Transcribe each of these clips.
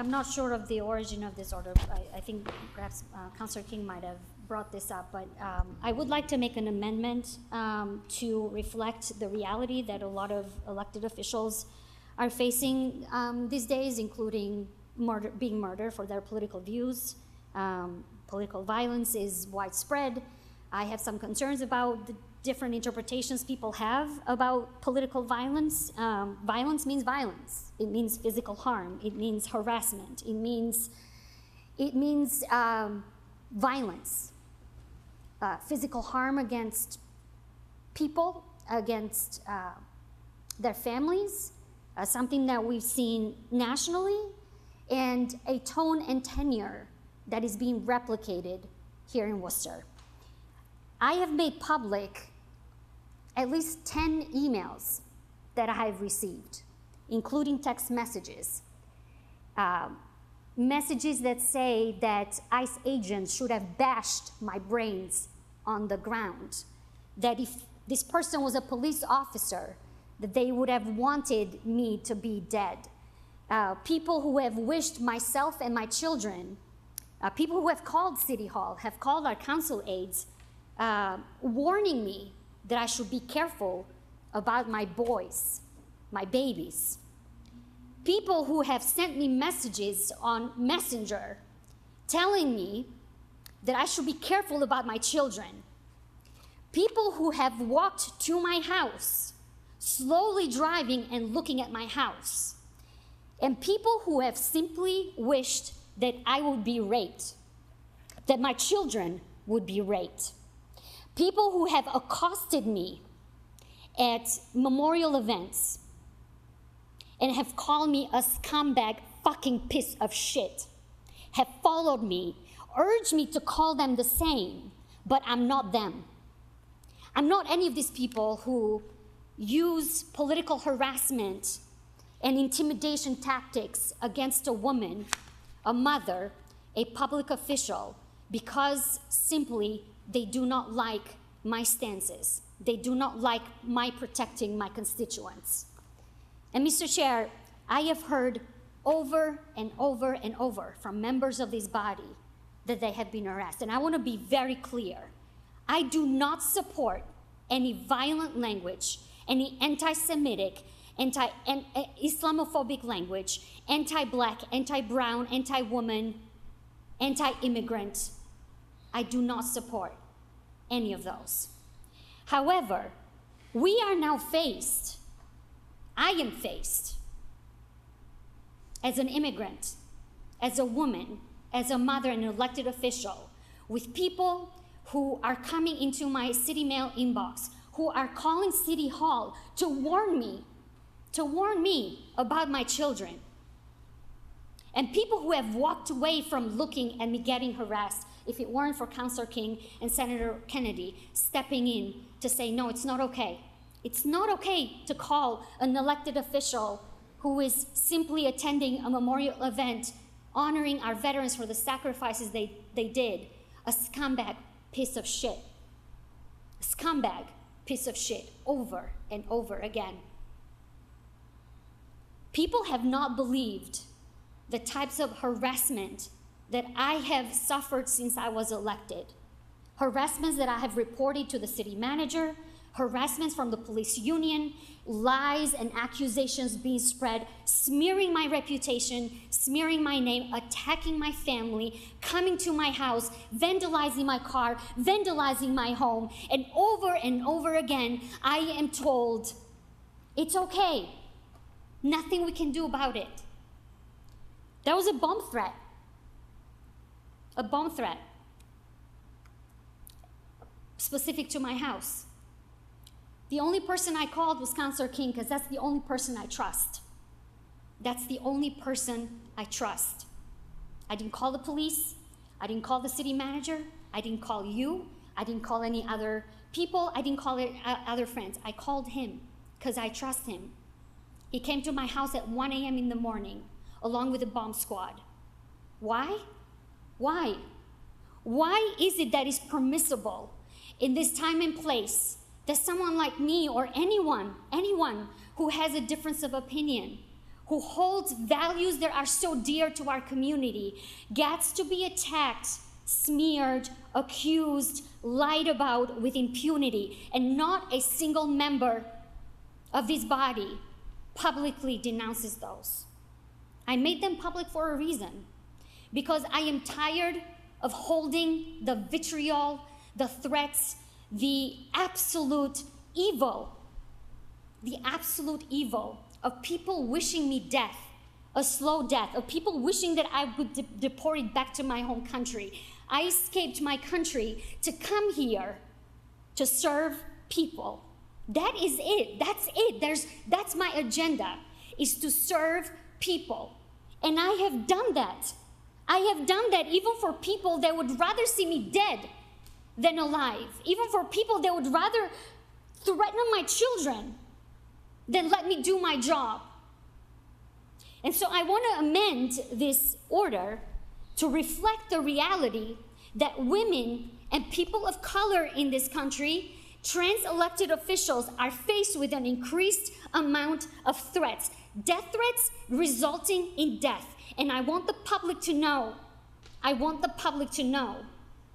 I'm not sure of the origin of this order. I think perhaps Councilor King might have brought this up, but I would like to make an amendment to reflect the reality that a lot of elected officials are facing these days, including being murdered for their political views. Political violence is widespread. I have some concerns about the different interpretations people have about political violence. Violence means violence. It means physical harm. It means harassment. It means violence. Physical harm against people, against their families, something that we've seen nationally, and a tone and tenure that is being replicated here in Worcester. I have made public at least 10 emails that I have received, including text messages. Messages that say that ICE agents should have bashed my brains on the ground, that if this person was a police officer, that they would have wanted me to be dead. People who have wished myself and my children, people who have called City Hall, have called our council aides, warning me that I should be careful about my boys, my babies. People who have sent me messages on Messenger telling me that I should be careful about my children. People who have walked to my house, slowly driving and looking at my house. And people who have simply wished that I would be raped, that my children would be raped. People who have accosted me at memorial events and have called me a scumbag fucking piece of shit, have followed me, urged me to call them the same, but I'm not them. I'm not any of these people who use political harassment and intimidation tactics against a woman, a mother, a public official, because simply they do not like my stances. They do not like my protecting my constituents. And Mr. Chair, I have heard over and over and over from members of this body that they have been harassed. And I want to be very clear. I do not support any violent language, any anti-Semitic, Islamophobic language, anti-black, anti-brown, anti-woman, anti-immigrant. I do not support any of those. However, we are now faced, I am faced, as an immigrant, as a woman, as a mother, an elected official, with people who are coming into my city mail inbox, who are calling City Hall to warn me about my children. And people who have walked away from looking at me getting harassed, if it weren't for Councilor King and Senator Kennedy stepping in to say, no, it's not okay. It's not okay to call an elected official who is simply attending a memorial event honoring our veterans for the sacrifices they did a scumbag piece of shit. A scumbag piece of shit over and over again. People have not believed the types of harassment that I have suffered since I was elected. Harassments that I have reported to the city manager, harassments from the police union, lies and accusations being spread, smearing my reputation, smearing my name, attacking my family, coming to my house, vandalizing my car, vandalizing my home, and over again, I am told, it's okay. Nothing we can do about it. That was a bomb threat. A bomb threat. Specific to my house. The only person I called was Councilor King because that's the only person I trust. That's the only person I trust. I didn't call the police. I didn't call the city manager. I didn't call you. I didn't call any other people. I didn't call other friends. I called him because I trust him. He came to my house at 1 a.m. in the morning along with the bomb squad. Why? Why? Why is it that it's permissible in this time and place that someone like me or anyone who has a difference of opinion, who holds values that are so dear to our community gets to be attacked, smeared, accused, lied about with impunity, and not a single member of this body publicly denounces those. I made them public for a reason, because I am tired of holding the vitriol, the threats, the absolute evil of people wishing me death, a slow death, of people wishing that I would be deported back to my home country. I escaped my country to come here to serve people. That is it. That's it. That's my agenda, is to serve people. And I have done that. I have done that even for people that would rather see me dead than alive. Even for people that would rather threaten my children than let me do my job. And so I want to amend this order to reflect the reality that women and people of color in this country, trans elected officials, are faced with an increased amount of threats, death threats resulting in death. And I want the public to know,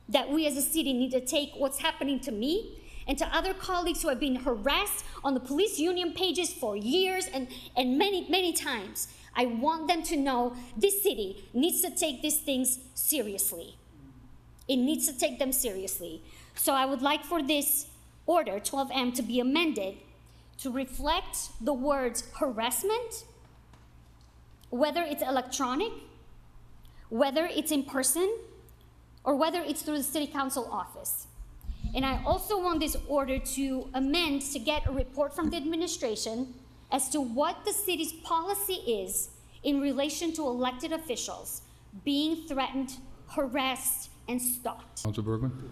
that we as a city need to take what's happening to me and to other colleagues who have been harassed on the police union pages for years and many, many times. I want them to know this city needs to take these things seriously. It needs to take them seriously. So I would like for this order, 12M, to be amended to reflect the words harassment, whether it's electronic, whether it's in person, or whether it's through the City Council office. And I also want this order to amend to get a report from the administration as to what the city's policy is in relation to elected officials being threatened, harassed, and stalked. Councilor Bergman?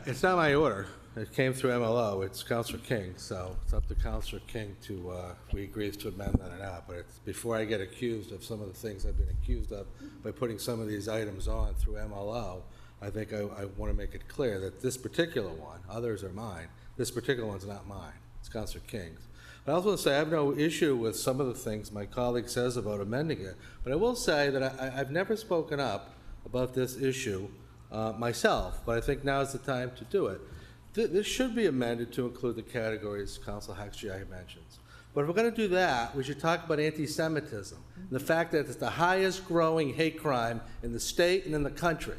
It's not my order. It came through MLO. It's Councilor King, so it's up to Councilor King to, if he agrees to amend that or not. But it's before I get accused of some of the things I've been accused of by putting some of these items on through MLO, I think I want to make it clear that this particular one, others are mine, this particular one's not mine. It's Councilor King's. But I also want to say I have no issue with some of the things my colleague says about amending it. But I will say that I've never spoken up about this issue myself, but I think now is the time to do it. This should be amended to include the categories Councilor Haxhiaj mentions. But if we're going to do that, we should talk about anti-Semitism, and the fact that it's the highest growing hate crime in the state and in the country.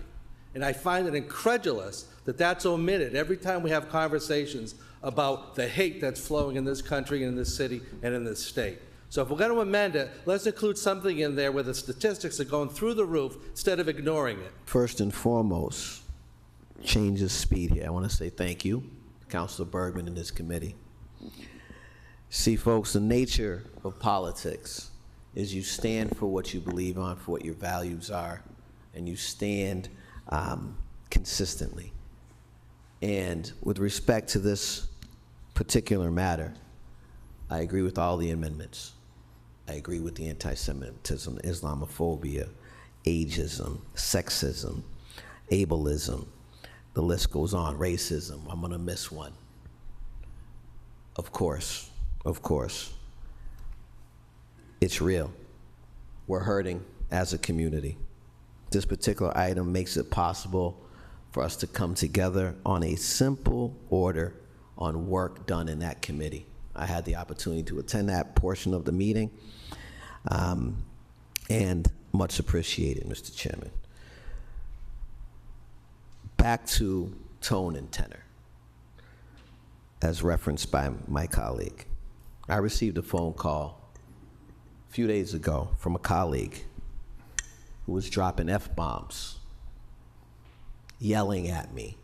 And I find it incredulous that that's omitted every time we have conversations about the hate that's flowing in this country and in this city and in this state. So if we're going to amend it, let's include something in there where the statistics are going through the roof instead of ignoring it. First and foremost, change of speed here. I want to say thank you, Councilor Bergman and this committee. See, folks, the nature of politics is you stand for what you believe on, for what your values are, and you stand consistently. And with respect to this particular matter, I agree with all the amendments. I agree with the anti-Semitism, Islamophobia, ageism, sexism, ableism. The list goes on, racism. I'm gonna miss one. Of course, it's real. We're hurting as a community. This particular item makes it possible for us to come together on a simple order on work done in that committee. I had the opportunity to attend that portion of the meeting, and much appreciated, Mr. Chairman. Back to tone and tenor, as referenced by my colleague. I received a phone call a few days ago from a colleague who was dropping F-bombs, yelling at me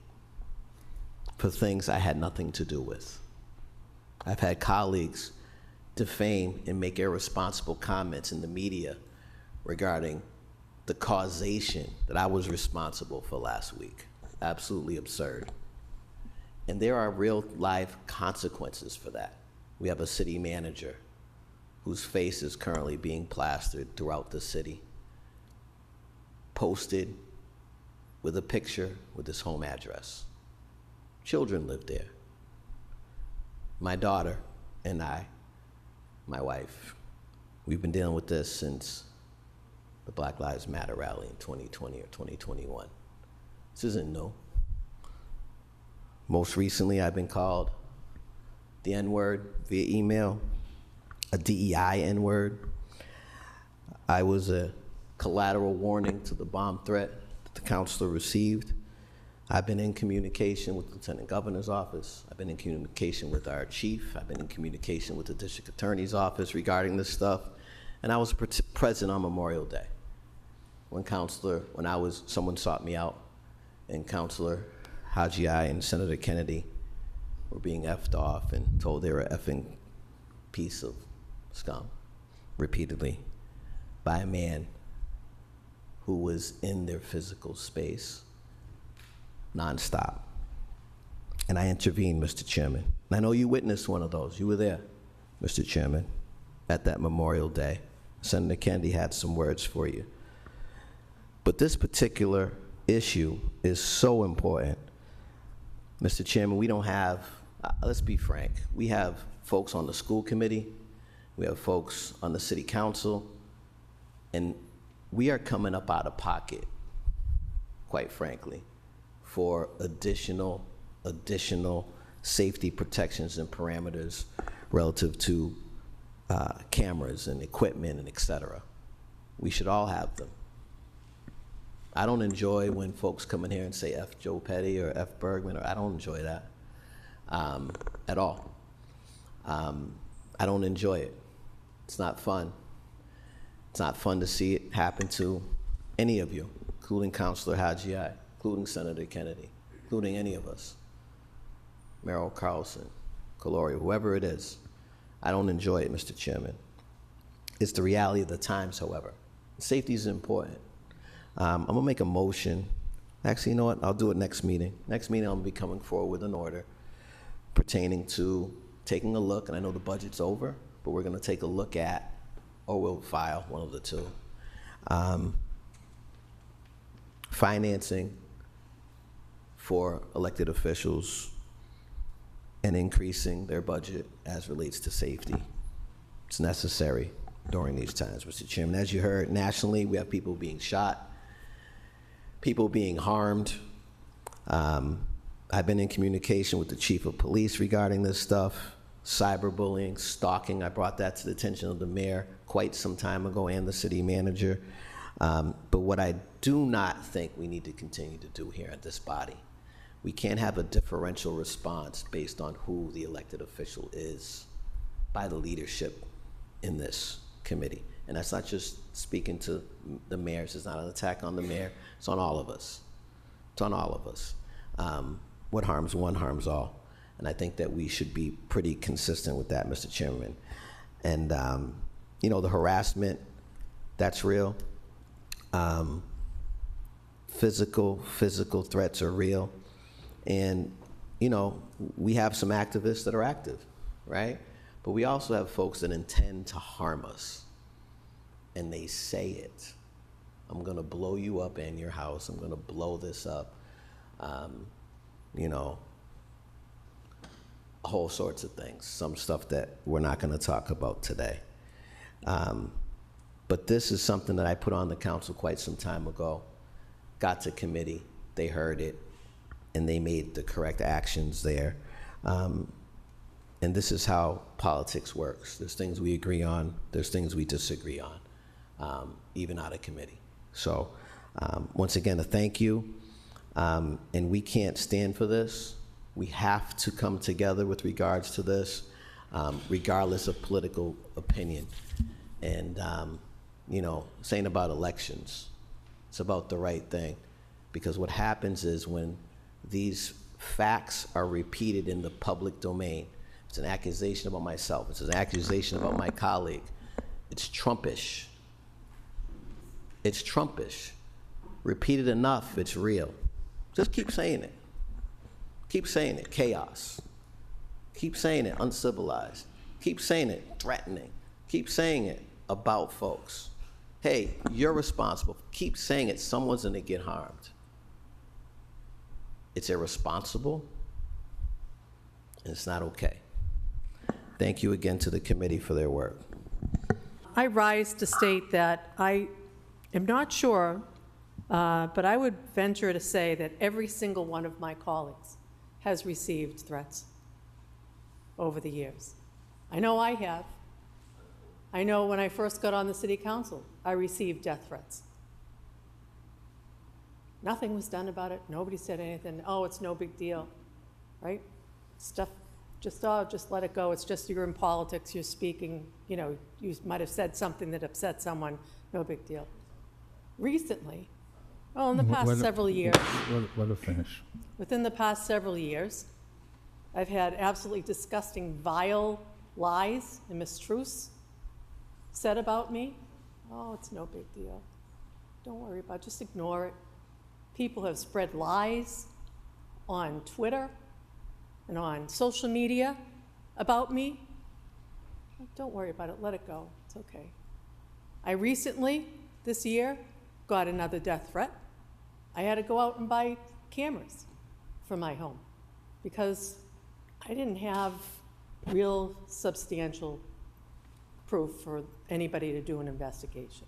for things I had nothing to do with. I've had colleagues defame and make irresponsible comments in the media regarding the causation that I was responsible for last week. Absolutely absurd. And there are real life consequences for that. We have a city manager whose face is currently being plastered throughout the city, posted with a picture with his home address. Children live there. My daughter and I, my wife, We've been dealing with this since the Black Lives Matter rally in 2020 or 2021. This isn't new. Most recently, I've been called the N-word via email, a DEI N-word. I was a collateral warning to the bomb threat that the councilor received. I've been in communication with the Lieutenant Governor's office. I've been in communication with our chief. I've been in communication with the district attorney's office regarding this stuff. And I was present on Memorial Day when someone sought me out, and Councilor Haxhiaj and Senator Kennedy were being effed off and told they were an effing piece of scum repeatedly by a man who was in their physical space nonstop. And I intervened, Mr. Chairman. And I know you witnessed one of those. You were there, Mr. Chairman, at that Memorial Day. Senator Kennedy had some words for you. But this particular issue is so important. Mr. Chairman, we don't have, let's be frank, we have folks on the school committee, we have folks on the city council, and we are coming up out of pocket, quite frankly, for additional safety protections and parameters relative to cameras and equipment and et cetera. We should all have them. I don't enjoy when folks come in here and say F Joe Petty or F Bergman, or I don't enjoy that at all. I don't enjoy it. It's not fun. It's not fun to see it happen to any of you, including Councilor Haxhiaj, including Senator Kennedy, including any of us, Merrill Carlson, Caloria, whoever it is. I don't enjoy it, Mr. Chairman. It's the reality of the times, however. Safety is important. I'm gonna make a motion. Actually, you know what? I'll do it next meeting. Next meeting, I'm gonna be coming forward with an order pertaining to taking a look, and I know the budget's over, but we're gonna take a look at, or we'll file, one of the two, financing for elected officials and increasing their budget as relates to safety. It's necessary during these times, Mr. Chairman. As you heard, nationally, we have people being shot, people being harmed. I've been in communication with the chief of police regarding this stuff, cyberbullying, stalking. I brought that to the attention of the mayor quite some time ago and the city manager. But what I do not think we need to continue to do here at this body, we can't have a differential response based on who the elected official is by the leadership in this committee. And that's not just speaking to the mayors. It's not an attack on the mayor. It's on all of us. It's on all of us. What harms one harms all. And I think that we should be pretty consistent with that, Mr. Chairman. And, you know, the harassment, that's real. Physical threats are real. And, you know, we have some activists that are active, right? But we also have folks that intend to harm us. And they say it. I'm gonna blow you up in your house. I'm gonna blow this up. You know, whole sorts of things. Some stuff that we're not gonna talk about today. But this is something that I put on the council quite some time ago. Got to committee, they heard it, and they made the correct actions there. And this is how politics works. There's things we agree on, there's things we disagree on, even out of committee. So once again, a thank you. And we can't stand for this. We have to come together with regards to this, regardless of political opinion. And you know, saying about elections, it's about the right thing. Because what happens is when these facts are repeated in the public domain, it's an accusation about myself, it's an accusation about my colleague, it's Trumpish. It's Trumpish. Repeated enough, it's real. Just keep saying it. Keep saying it, chaos. Keep saying it, uncivilized. Keep saying it, threatening. Keep saying it about folks. Hey, you're responsible. Keep saying it, someone's gonna get harmed. It's irresponsible, and it's not okay. Thank you again to the committee for their work. I rise to state that I am not sure, but I would venture to say that every single one of my colleagues has received threats over the years. I know I have. I know when I first got on the city council, I received death threats. Nothing was done about it. Nobody said anything. Oh, it's no big deal, right? Stuff, just let it go. It's just you're in politics, you're speaking, you know, you might have said something that upset someone, no big deal. Recently, well, in the past several years, Let her finish. within the past several years, I've had absolutely disgusting, vile lies and mistruths said about me. Oh, it's no big deal. Don't worry about it. Just ignore it. People have spread lies on Twitter and on social media about me. Don't worry about it. Let it go. It's okay. I recently, this year, got another death threat. I had to go out and buy cameras for my home because I didn't have real substantial proof for anybody to do an investigation.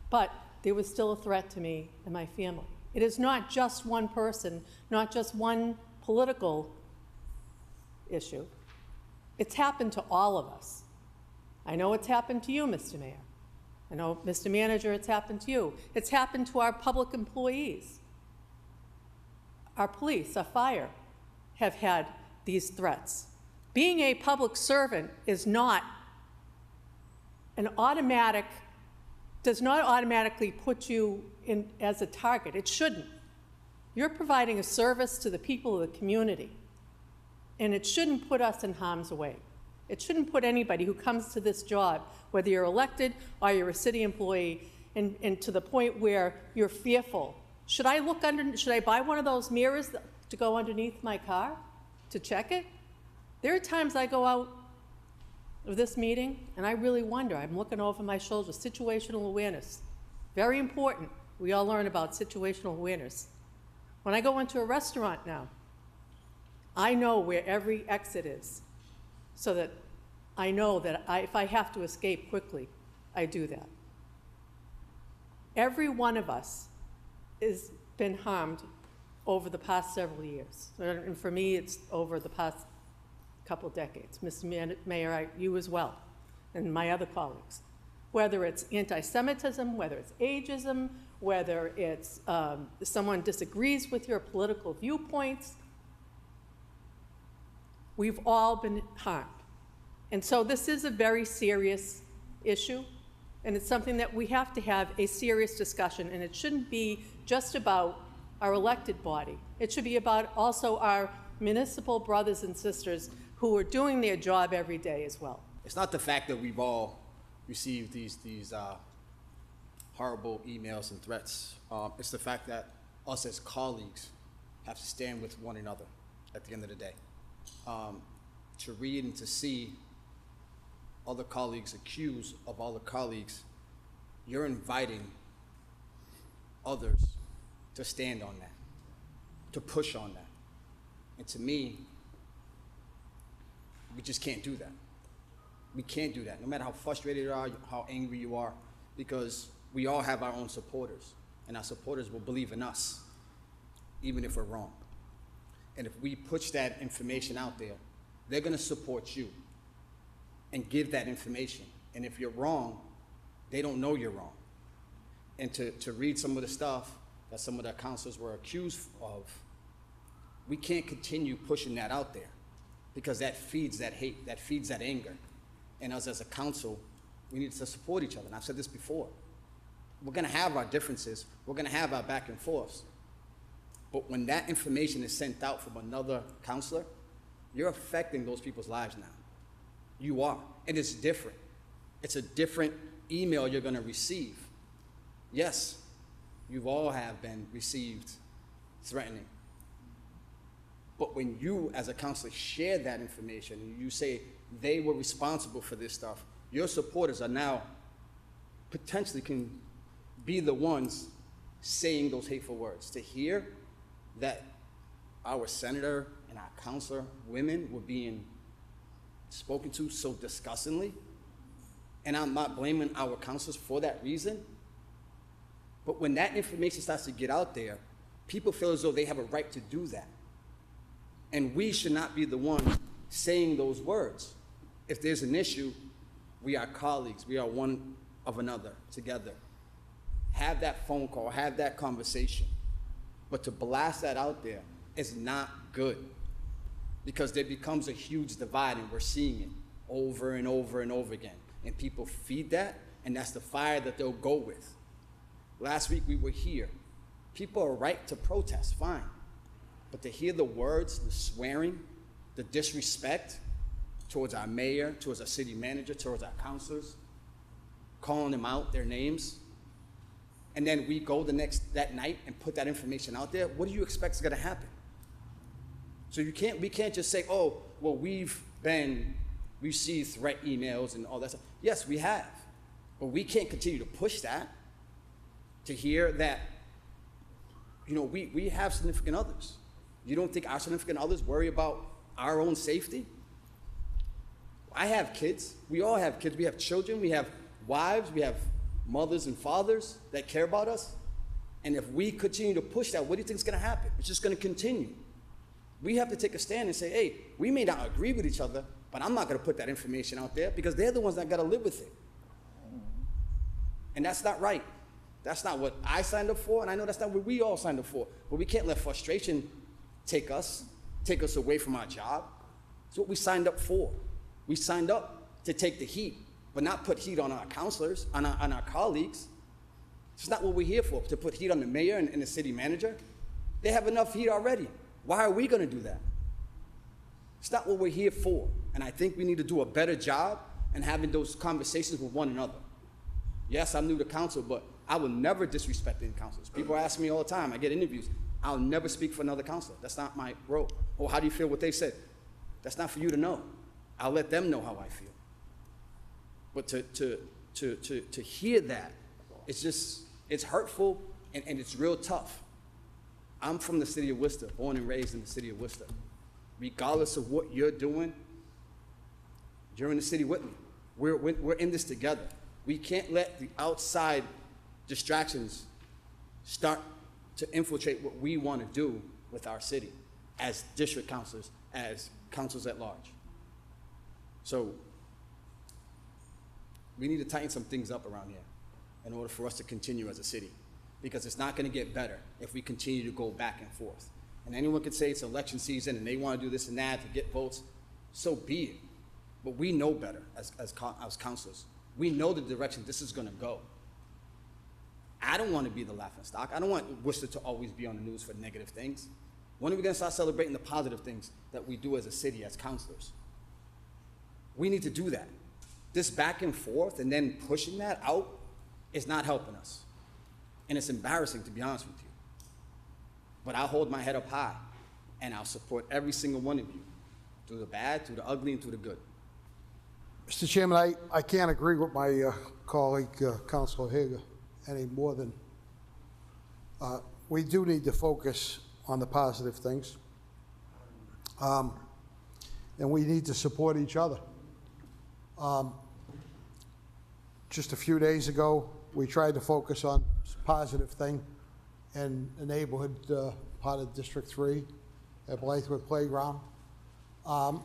But there was still a threat to me and my family. It is not just one person, not just one political issue. It's happened to all of us. I know it's happened to you, Mr. Mayor. I know, Mr. Manager, it's happened to you. It's happened to our public employees. Our police, our fire, have had these threats. Being a public servant is not an automatic, does not automatically put you in as a target. It shouldn't. You're providing a service to the people of the community, and it shouldn't put us in harm's way. It shouldn't put anybody who comes to this job, whether you're elected or you're a city employee, and to the point where you're fearful. Should I buy one of those mirrors to go underneath my car to check it? There are times I go out of this meeting and I really wonder, I'm looking over my shoulder, situational awareness. Very important. We all learn about situational awareness. When I go into a restaurant now, I know where every exit is, so that I know that if I have to escape quickly, I do that. Every one of us has been harmed over the past several years. And for me, it's over the past couple decades. Mr. Mayor, you as well, and my other colleagues. Whether it's anti-Semitism, whether it's ageism, whether it's someone disagrees with your political viewpoints, we've all been harmed. And so this is a very serious issue, and it's something that we have to have a serious discussion, and it shouldn't be just about our elected body. It should be about also our municipal brothers and sisters who are doing their job every day as well. It's not the fact that we've all received these horrible emails and threats. It's the fact that us as colleagues have to stand with one another at the end of the day. To read and to see other colleagues accused of other colleagues, you're inviting others to stand on that, to push on that. And to me, we just can't do that. We can't do that, no matter how frustrated you are, how angry you are, because we all have our own supporters, and our supporters will believe in us, even if we're wrong. And if we push that information out there, they're gonna support you and give that information. And if you're wrong, they don't know you're wrong. And to read some of the stuff that some of the councilors were accused of, we can't continue pushing that out there, because that feeds that hate, that feeds that anger. And us as a council, we need to support each other. And I've said this before. We're gonna have our differences, we're gonna have our back and forths. But when that information is sent out from another counselor, you're affecting those people's lives now. You are, and it's different. It's a different email you're gonna receive. Yes, you've all have been received threatening. But when you, as a counselor, share that information and you say they were responsible for this stuff, your supporters are now potentially can be the ones saying those hateful words. To hear that our senator and our counselor, women, were being spoken to so disgustingly, and I'm not blaming our councilors for that reason, but when that information starts to get out there, people feel as though they have a right to do that. And we should not be the one saying those words. If there's an issue, we are colleagues, we are one of another together. Have that phone call, have that conversation. But to blast that out there is not good, because there becomes a huge divide, and we're seeing it over and over and over again. And people feed that, and that's the fire that they'll go with. Last week we were here. People are right to protest, fine. But to hear the words, the swearing, the disrespect towards our mayor, towards our city manager, towards our councilors, calling them out, their names, and then we go that night and put that information out there, what do you expect is gonna happen? So we can't just say, oh, well, we've received threat emails and all that stuff. Yes, we have, but we can't continue to push that, to hear that, we have significant others. You don't think our significant others worry about our own safety? I have kids. We all have kids. We have children. We have wives. We have mothers and fathers that care about us. And if we continue to push that, what do you think is going to happen? It's just going to continue. We have to take a stand and say, hey, we may not agree with each other, but I'm not going to put that information out there, because they're the ones that got to live with it. And that's not right. That's not what I signed up for, and I know that's not what we all signed up for. But we can't let frustration take us away from our job. It's what we signed up for. We signed up to take the heat, but not put heat on our councilors, on our colleagues. It's not what we're here for, to put heat on the mayor and the city manager. They have enough heat already. Why are we gonna do that? It's not what we're here for. And I think we need to do a better job in having those conversations with one another. Yes, I'm new to council, but I will never disrespect any councilors. People ask me all the time, I get interviews. I'll never speak for another councilor. That's not my role. Oh, how do you feel what they said? That's not for you to know. I'll let them know how I feel. But to hear that, it's hurtful, and it's real tough. I'm from the city of Worcester, born and raised in the city of Worcester. Regardless of what you're doing, you're in the city with me. We're in this together. We can't let the outside distractions start to infiltrate what we want to do with our city as district councilors, as councils at large. So we need to tighten some things up around here in order for us to continue as a city, because it's not going to get better if we continue to go back and forth. And anyone could say it's election season and they want to do this and that to get votes. So be it. But we know better as councilors. We know the direction this is going to go. I don't want to be the laughingstock. I don't want Worcester to always be on the news for negative things. When are we going to start celebrating the positive things that we do as a city, as councilors? We need to do that. This back and forth and then pushing that out is not helping us. And it's embarrassing, to be honest with you. But I'll hold my head up high, and I'll support every single one of you, through the bad, through the ugly, and through the good. Mr. Chairman, I can't agree with my colleague, Councilor Ojeda, any more than we do need to focus on the positive things, and we need to support each other. Just a few days ago, we tried to focus on a positive thing in the neighborhood part of District 3 at Blythewood Playground. And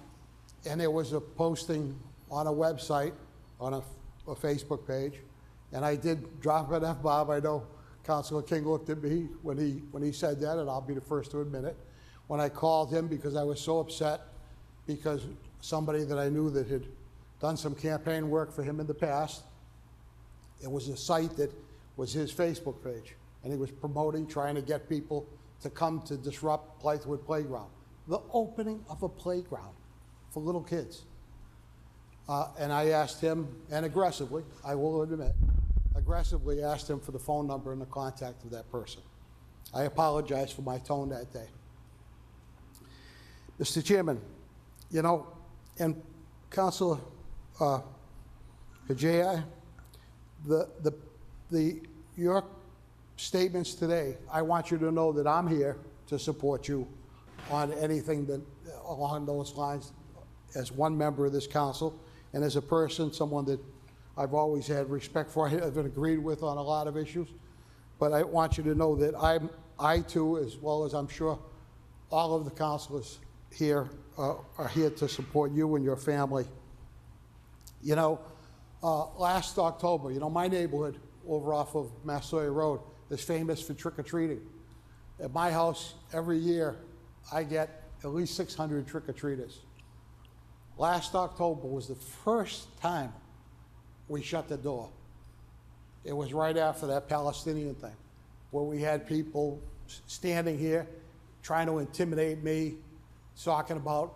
there was a posting on a website, on a Facebook page, and I did drop an F-bomb. I know Councilor King looked at me when he said that, and I'll be the first to admit it. When I called him, because I was so upset, because somebody that I knew that had done some campaign work for him in the past, it was a site that was his Facebook page, and he was promoting, trying to get people to come to disrupt Blythewood Playground. The opening of a playground for little kids. And I asked him, and aggressively, I will admit, aggressively asked him for the phone number and the contact of that person. I apologize for my tone that day. Mr. Chairman, and Councilor Haxhiaj, your statements today, I want you to know that I'm here to support you on anything that along those lines as one member of this council, and as a person, someone that I've always had respect for, I've been agreed with on a lot of issues. But I want you to know that I too, as well as I'm sure all of the councilors here, are here to support you and your family. You know, last October, you know, my neighborhood over off of Massasoit Road is famous for trick-or-treating. At my house, every year, I get at least 600 trick-or-treaters. Last October was the first time we shut the door. It was right after that Palestinian thing, where we had people standing here trying to intimidate me, talking about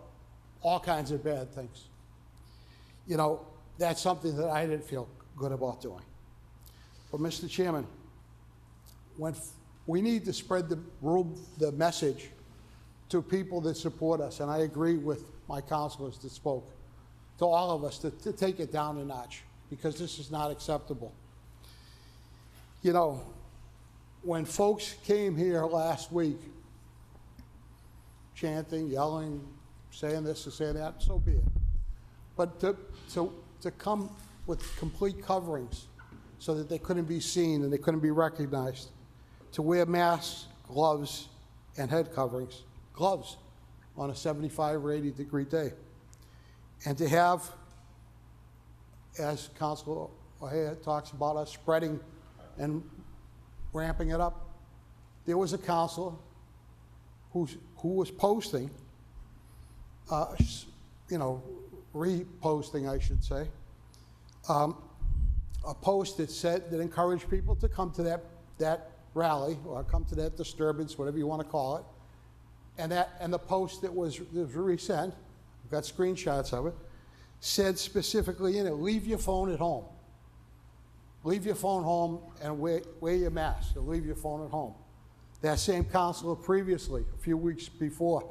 all kinds of bad things. You know, that's something that I didn't feel good about doing. But Mr. Chairman, we need to spread the message to people that support us, and I agree with my councilors that spoke, to all of us to take it down a notch, because this is not acceptable. You know, when folks came here last week, chanting, yelling, saying this and saying that, so be it. But to come with complete coverings so that they couldn't be seen and they couldn't be recognized, to wear masks, gloves, and head coverings, gloves on a 75 or 80 degree day, and to have, as Councilor Ojeda talks about, us spreading and ramping it up. There was a councilor who was posting, you know, reposting, I should say, a post that encouraged people to come to that rally or come to that disturbance, whatever you want to call it, and the post that was resent, I've got screenshots of it, said specifically in it, leave your phone at home. Leave your phone home and wear your mask, and leave your phone at home. That same councilor previously, a few weeks before,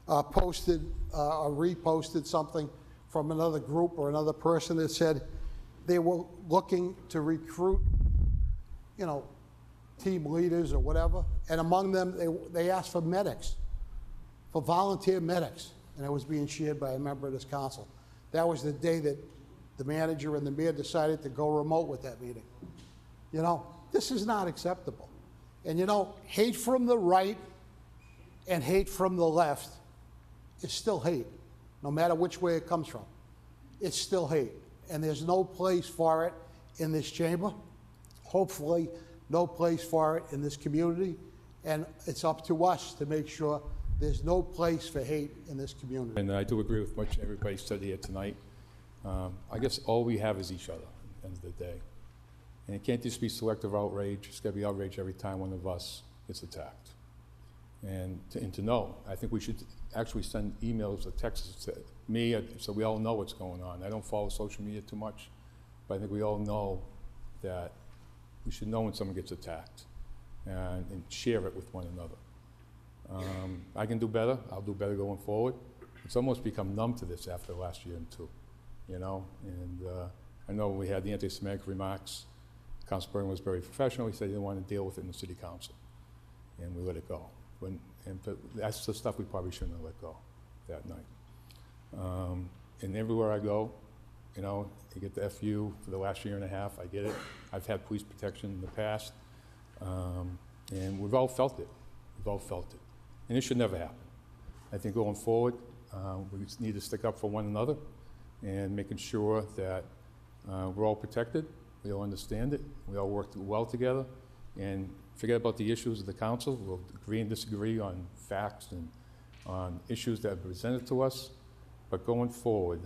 posted or reposted something from another group or another person that said they were looking to recruit, you know, team leaders or whatever, and among them, they asked for medics, for volunteer medics, and it was being shared by a member of this council. That was the day that the manager and the mayor decided to go remote with that meeting. You know, this is not acceptable. And you know, hate from the right and hate from the left is still hate, no matter which way it comes from. It's still hate, and there's no place for it in this chamber, hopefully no place for it in this community, and it's up to us to make sure there's no place for hate in this community. And I do agree with much everybody said here tonight. I guess all we have is each other at the end of the day. And it can't just be selective outrage. It's got to be outrage every time one of us gets attacked. And to know, I think we should actually send emails or texts to me so we all know what's going on. I don't follow social media too much, but I think we all know that we should know when someone gets attacked and share it with one another. I can do better. I'll do better going forward. It's almost become numb to this after the last year and two, you know? And I know we had the anti-Semitic remarks. Councilor Bergman was very professional. He said he didn't want to deal with it in the city council, and we let it go. But that's the stuff we probably shouldn't have let go that night. And everywhere I go, you know, you get the FU for the last year and a half. I get it. I've had police protection in the past, and we've all felt it. We've all felt it. And it should never happen. I think going forward, we just need to stick up for one another and making sure that we're all protected, we all understand it, we all work well together, and forget about the issues of the council. We'll agree and disagree on facts and on issues that are presented to us, but going forward,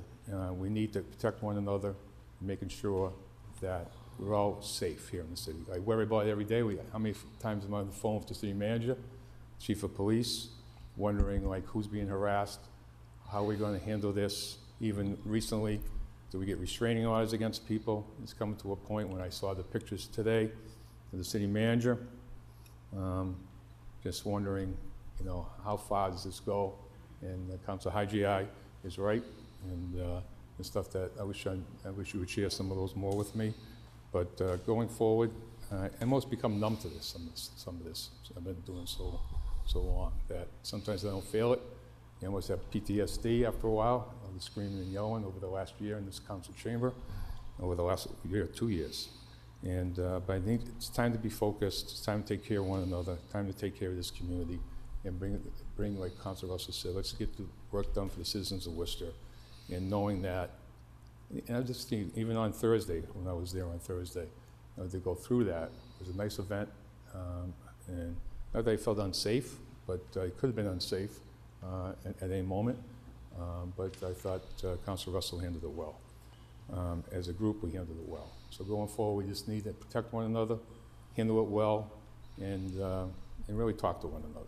we need to protect one another, making sure that we're all safe here in the city. I worry about it every day. How many times am I on the phone with the city manager, chief of police, wondering like who's being harassed, how are we going to handle this? Even recently, do we get restraining orders against people? It's coming to a point when I saw the pictures today of the city manager, just wondering, you know, how far does this go? And Councilor Haxhiaj is right, and the stuff that I wish you would share some of those more with me. But going forward, I almost become numb to this. Some of this. I've been doing so long that sometimes I don't feel it. You almost have PTSD after a while. the screaming and yelling over the last year in this council chamber, over the last year, 2 years. And, but I think it's time to be focused, it's time to take care of one another, time to take care of this community, and bring like Councilor Russell said, let's get the work done for the citizens of Worcester. And knowing that, and I just think, even on Thursday, when I was there on Thursday, to go through that, it was a nice event, and not that I felt unsafe, but it could have been unsafe at any moment, but I thought Councilor Russell handled it well. As a group, we handled it well. So going forward, we just need to protect one another, handle it well, and really talk to one another.